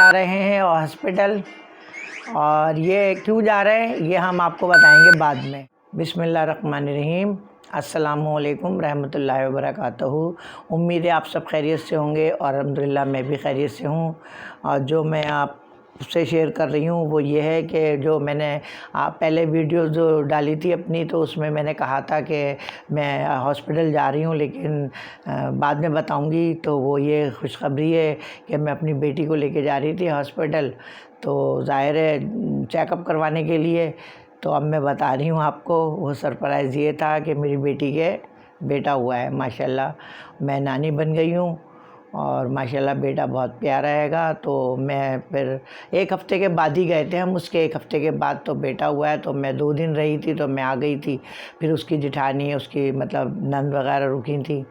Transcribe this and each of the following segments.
जा रहे हैं हॉस्पिटल, और ये क्यों जा रहे हैं ये हम आपको बताएंगे बाद में। बिस्मिल्लाहिर्रहमानिर्रहीम। अस्सलामुअलैकुम रहमतुल्लाहि व बरकातहू। उम्मीद है आप सब खैरियत से होंगे और अल्हम्दुलिल्लाह मैं भी खैरियत से हूँ। और जो मैं आपसे शेयर कर रही हूँ वो ये है कि जो मैंने पहले वीडियो जो डाली थी अपनी, तो उसमें मैंने कहा था कि मैं हॉस्पिटल जा रही हूँ, लेकिन बाद में बताऊँगी। तो वो ये खुशखबरी है कि मैं अपनी बेटी को लेके जा रही थी हॉस्पिटल, तो ज़ाहिर है चेकअप करवाने के लिए। तो अब मैं बता रही हूँ आपको। वो सरप्राइज़ ये था कि मेरी बेटी के बेटा हुआ है माशाल्लाह। मैं नानी बन गई हूँ और माशाल्लाह बेटा बहुत प्यारा हैगा। तो मैं फिर 1 हफ़्ते के बाद ही गए थे हम, उसके 1 हफ़्ते के बाद तो बेटा हुआ है। तो मैं 2 दिन रही थी तो मैं आ गई थी। फिर उसकी जिठानी, उसकी मतलब नंद वगैरह रुकी थी,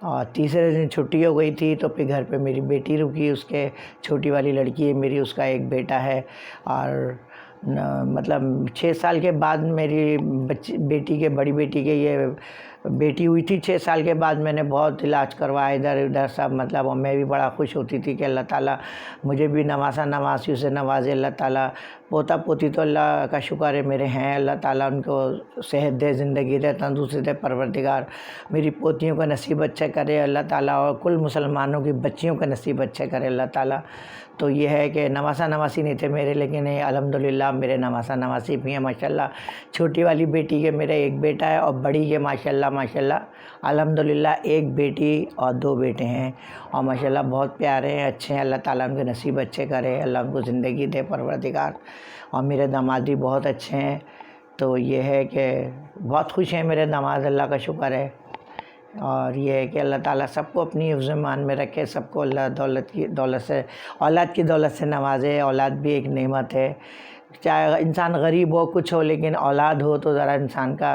और तीसरे दिन छुट्टी हो गई थी। तो फिर घर पे मेरी बेटी रुकी, उसके छोटी वाली लड़की है मेरी, उसका एक बेटा है। और मतलब 6 साल के बाद मेरी बेटी के, बड़ी बेटी के ये बेटी हुई थी। 6 साल के बाद मैंने बहुत इलाज करवाया इधर उधर सब, मतलब। और मैं भी बड़ा खुश होती थी कि अल्लाह ताला मुझे भी नवासियों से नवाजे अल्लाह ताला। पोता पोती तो अल्लाह का शुक्र है मेरे हैं, अल्लाह ताला उनको सेहत दे, ज़िंदगी दे, तंदुरुस्ती दे परवरदिगार। मेरी पोतियों का नसीब अच्छा करे अल्लाह ताला, और कुल मुसलमानों की बच्चियों का नसीब अच्छा करे अल्लाह ताला। तो ये है कि नवासी नहीं थे मेरे, लेकिन अल्हम्दुलिल्लाह मेरे नवासी भी हैं माशाल्लाह। छोटी वाली बेटी के मेरे एक बेटा है, और बड़ी के माशाल्लाह अल्हम्दुलिल्लाह एक बेटी और 2 बेटे हैं। और माशाल्लाह बहुत प्यारे हैं, अच्छे हैं। अल्लाह ताला उनके नसीब अच्छे करे, अल्लाह उनको ज़िंदगी दे परवरदिगार। और मेरे दामाद भी बहुत अच्छे हैं। तो ये है कि बहुत खुश हैं मेरे दामाद, अल्लाह का शुक्र है। और ये है कि अल्लाह ताला सबको अपनी हिफ्ज़-ए-ईमान में रखे, सबको अल्लाह औलाद की दौलत से नवाजे। औलाद भी एक नेमत है, चाहे इंसान गरीब हो, कुछ हो, लेकिन औलाद हो तो ज़रा इंसान का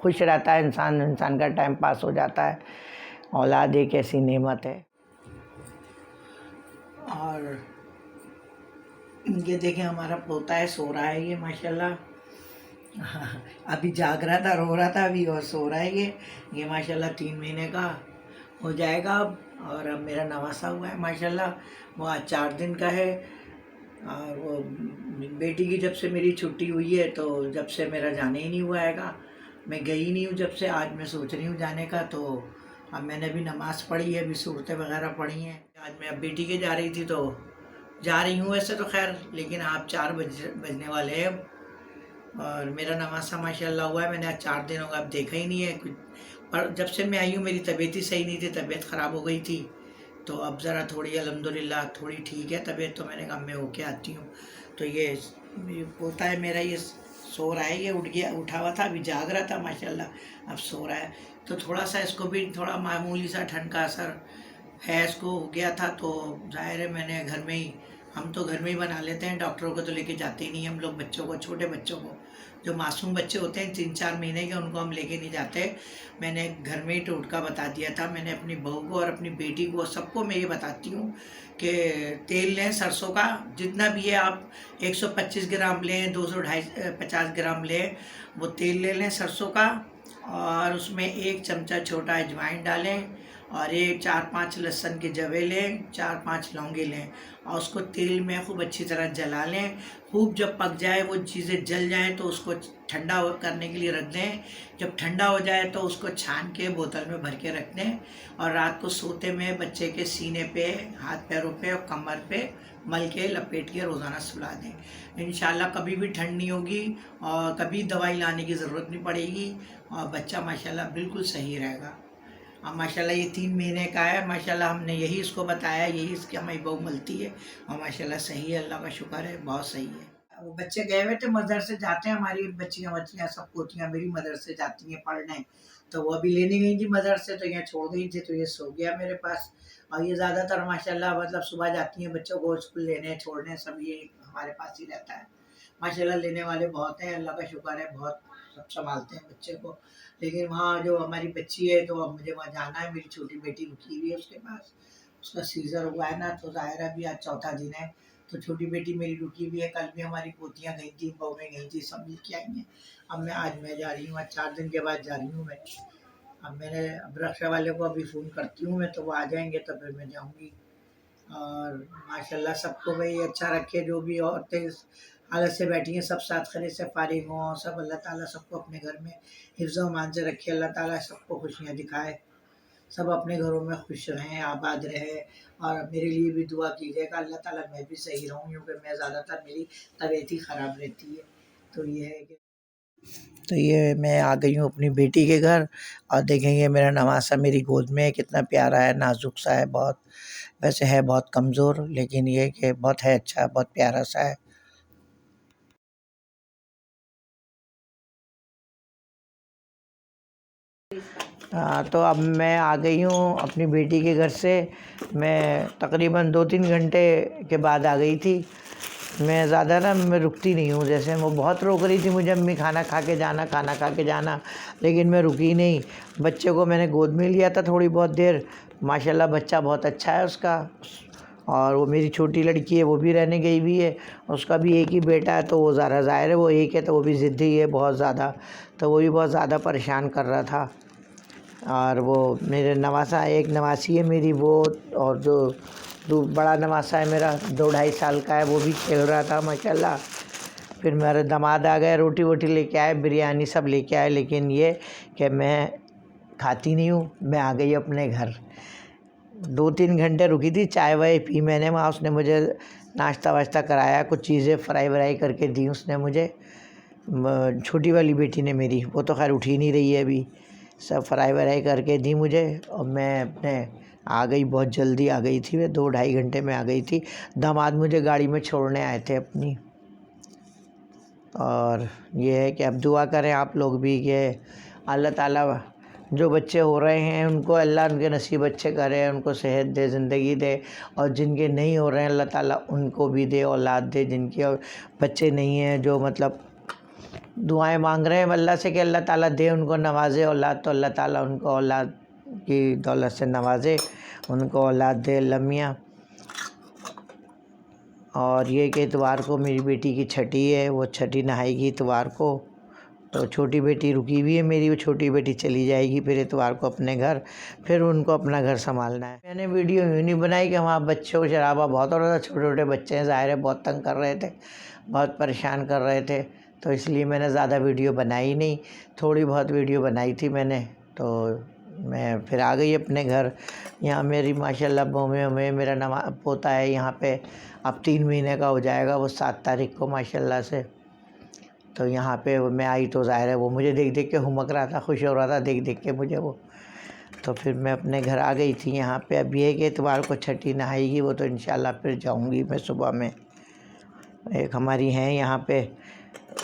खुश रहता है, इंसान का टाइम पास हो जाता है। औलाद एक ऐसी नेमत है। और ये देखें हमारा पोता है, सो रहा है ये माशाल्लाह। अभी जाग रहा था, रो रहा था अभी, और सो रहा है ये माशाल्लाह 3 महीने का हो जाएगा अब। और अब मेरा नवासा हुआ है माशाल्लाह, वो आज 4 दिन का है। और वो बेटी की जब से मेरी छुट्टी हुई है, तो जब से मेरा जाने ही नहीं हुआ हैगा, मैं गई नहीं हूँ जब से। आज मैं सोच रही हूँ जाने का। तो अब मैंने भी नमाज़ पढ़ी है, अभी सूरतें वगैरह पढ़ी हैं। आज मैं अब बेटी के जा रही थी, तो जा रही हूँ वैसे तो खैर, लेकिन आप 4 बजने वाले हैं अब। और मेरा नवासा माशाल्लाह हुआ है। मैंने आज 4 दिन होगा अब देखा ही नहीं है कुछ। पर जब से मैं आई हूँ मेरी तबीयत ही सही नहीं थी, तबीयत ख़राब हो गई थी। तो अब ज़रा थोड़ी अल्हम्दुलिल्लाह थोड़ी ठीक है तबीयत। तो मैंने कहा मैं होके आती हूँ। तो ये पोता है मेरा, ये सो रहा है, ये उठ गया, उठा हुआ था, अभी जाग रहा था माशाल्लाह, अब सो रहा है। तो थोड़ा सा इसको भी थोड़ा मामूली सा ठंड का असर है, इसको हो गया था। तो ज़ाहिर है मैंने घर में ही, हम तो घर में ही बना लेते हैं, डॉक्टरों को तो लेके जाते ही नहीं हम लोग। बच्चों को, छोटे बच्चों को, जो मासूम बच्चे होते हैं 3-4 महीने के, उनको हम लेके नहीं जाते। मैंने घर में ही टोटका बता दिया था। मैंने अपनी बहू को और अपनी बेटी को, सबको मैं ये बताती हूँ कि तेल लें सरसों का, जितना भी है आप 125 ग्राम लें, 250 ग्राम लें, वो तेल ले लें सरसों का। और उसमें 1 चमचा छोटा अजवाइन डालें, और 4-5 लहसुन के जवे लें, 4-5 लौंगे लें, और उसको तेल में खूब अच्छी तरह जला लें। खूब जब पक जाए, वो चीज़ें जल जाएं, तो उसको ठंडा करने के लिए रख दें। जब ठंडा हो जाए तो उसको छान के बोतल में भर के रख दें, और रात को सोते में बच्चे के सीने पे, हाथ पैरों पे और कमर पे मल के लपेट के रोज़ाना सुला दें। इंशाल्लाह कभी भी ठंड नहीं होगी, और कभी दवाई लाने की ज़रूरत नहीं पड़ेगी, और बच्चा माशाल्लाह बिल्कुल सही रहेगा। अब माशाल्लाह ये 3 महीने का है माशाल्लाह। हमने यही इसको बताया, यही इसकी हमारी बहू मलती है, और माशाल्लाह सही है, अल्लाह का शुक्र है, बहुत सही है। वो बच्चे गए हुए थे, मदरसे जाते हैं हमारी बच्चियाँ सब पोतियाँ मेरी मदरसे जाती हैं पढ़ने। तो वो अभी लेने गई थी मदरसे, तो यहाँ छोड़ गई थी, तो ये सो गया मेरे पास। और ये ज़्यादातर माशाल्लाह मतलब सुबह जाती हैं बच्चों को स्कूल लेने छोड़ने, सब ये हमारे पास ही रहता है माशाल्लाह। लेने वाले बहुत हैं, अल्लाह का शुक्र है, बहुत सब संभालते हैं बच्चे को। लेकिन वहाँ जो हमारी बच्ची है, तो अब मुझे वहाँ जाना है। मेरी छोटी बेटी रुकी हुई है उसके पास, उसका सीज़र हुआ है ना, तो ज़ाहिर है अभी आज चौथा दिन है। तो छोटी बेटी मेरी रुकी हुई है। कल भी हमारी पोतियाँ गई थी, बहुएँ गई थी, सब मिल के आई हैं। अब मैं जा रही हूँ, आज 4 दिन के बाद जा रही हूँ मैं। अब मैंने अब रक्षा वाले को अभी फ़ोन करती हूँ मैं, तो वो आ जाएंगे तो फिर मैं जाऊँगी। और माशाल्लाह सबको भाई अच्छा रखे, जो भी औरतें इस हालत से बैठी हैं सब साथ खरे से फारिग हों, सब अल्लाह ताला सबको अपने घर में हिफ्ज़ व अमान से रखे, अल्लाह ताला सबको खुशियाँ दिखाए, सब अपने घरों में खुश रहें, आबाद रहें। और मेरे लिए भी दुआ कीजिएगा, अल्लाह ताला मैं भी सही रहूँ, क्योंकि मैं ज़्यादातर मेरी तबीयत ही ख़राब रहती है। तो ये है कि मैं आ गई हूँ अपनी बेटी के घर, और देखेंगे मेरा नवासा मेरी गोद में है, कितना प्यारा है, नाजुक सा है बहुत, वैसे है बहुत कमज़ोर, लेकिन ये है कि बहुत है अच्छा, बहुत प्यारा सा है। हाँ, तो अब मैं आ गई हूँ अपनी बेटी के घर से। मैं तकरीबन 2-3 घंटे के बाद आ गई थी। मैं ज़्यादा ना मैं रुकती नहीं हूँ, जैसे वो बहुत रोक रही थी मुझे, अम्मी खाना खा के जाना, खाना खा के जाना, लेकिन मैं रुकी नहीं। बच्चे को मैंने गोद में लिया था थोड़ी बहुत देर, माशाल्लाह बच्चा बहुत अच्छा है उसका। और वो मेरी छोटी लड़की है, वो भी रहने गई हुई है, उसका भी एक ही बेटा है, तो वो ज़रा ज़ाहिर है वो एक है, तो वो भी ज़िद्दी है बहुत ज़्यादा, तो वो भी बहुत ज़्यादा परेशान कर रहा था। और वो मेरे नवासा, एक नवासी है मेरी वो, और जो बड़ा नवासा है मेरा 2-2.5 साल का है, वो भी खेल रहा था माशाल्लाह। फिर मेरे दामाद आ गए, रोटी वोटी लेके आए, बिरयानी सब लेके आए, लेकिन ये कि मैं खाती नहीं हूँ। मैं आ गई अपने घर, 2-3 घंटे रुकी थी, चाय वाय पी मैंने वहाँ, उसने मुझे नाश्ता वाश्ता कराया, कुछ चीज़ें फ्राई व्राई करके दी उसने मुझे। छोटी वाली बेटी ने मेरी, वो तो खैर उठी नहीं रही है अभी, सब फ्राई व्राई करके दी मुझे, और मैं अपने आ गई, बहुत जल्दी आ गई थी, मैं 2-2.5 घंटे में आ गई थी। दामाद मुझे गाड़ी में छोड़ने आए थे अपनी। और ये है कि अब दुआ करें आप लोग भी कि अल्लाह ताला जो बच्चे हो रहे हैं उनको अल्लाह उनके नसीब अच्छे करे, उनको सेहत दे, ज़िंदगी दे, और जिनके नहीं हो रहे हैं अल्लाह ताला उनको भी दे, औलाद दे, जिनके और बच्चे नहीं हैं, जो मतलब दुआएं मांग रहे हैं अल्लाह से कि अल्लाह ताला दे उनको, नवाजे औलाद, तो अल्लाह ताला उनको औलाद की दौलत से नवाजे, उनको औलाद दे लम्मियाँ। और ये कि इतवार को मेरी बेटी की छठी है, वो छठी नहाएगी इतवार को, तो छोटी बेटी रुकी हुई है मेरी, वो छोटी बेटी चली जाएगी फिर इतवार को अपने घर, फिर उनको अपना घर संभालना है। मैंने वीडियो यूँ नहीं बनाई कि वहाँ बच्चों को शराबा बहुत हो रहा था, छोटे छोटे बच्चे हैं, ज़ाहिर है बहुत तंग कर रहे थे, बहुत परेशान कर रहे थे, तो इसलिए मैंने ज़्यादा वीडियो बनाई नहीं, थोड़ी बहुत वीडियो बनाई थी मैंने। तो मैं फिर आ गई अपने घर। यहाँ मेरी माशाल्लाह बहू में मेरा नवा पोता है यहाँ पे, अब 3 महीने का हो जाएगा वो 7 तारीख को माशाल्लाह से। तो यहाँ पे मैं आई तो ज़ाहिर है वो मुझे देख देख के हुमक रहा था, खुश हो रहा था देख देख के मुझे वो। तो फिर मैं अपने घर आ गई थी यहाँ पे। अब ये कि इतवार को छठी नहाएगी वो, तो इंशाल्लाह फिर जाऊँगी मैं सुबह में। एक हमारी हैं यहाँ पे,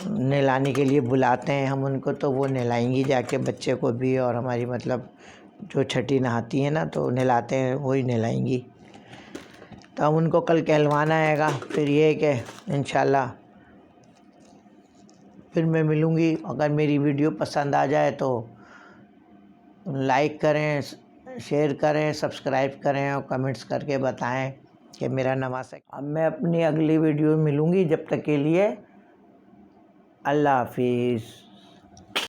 नहलाने के लिए बुलाते हैं हम उनको, तो वो नहलाएंगी जाके बच्चे को भी, और हमारी मतलब जो छठी नहाती हैं ना तो नहलाते हैं, वही नहलाएंगी। तो हम उनको कल कहलवाना आएगा। फिर ये है कि इंशाल्लाह फिर मैं मिलूँगी। अगर मेरी वीडियो पसंद आ जाए तो लाइक करें, शेयर करें, सब्सक्राइब करें, और कमेंट्स करके बताएं कि मेरा नवासा। अब मैं अपनी अगली वीडियो में मिलूँगी, जब तक के लिए अल्लाह हाफिज़।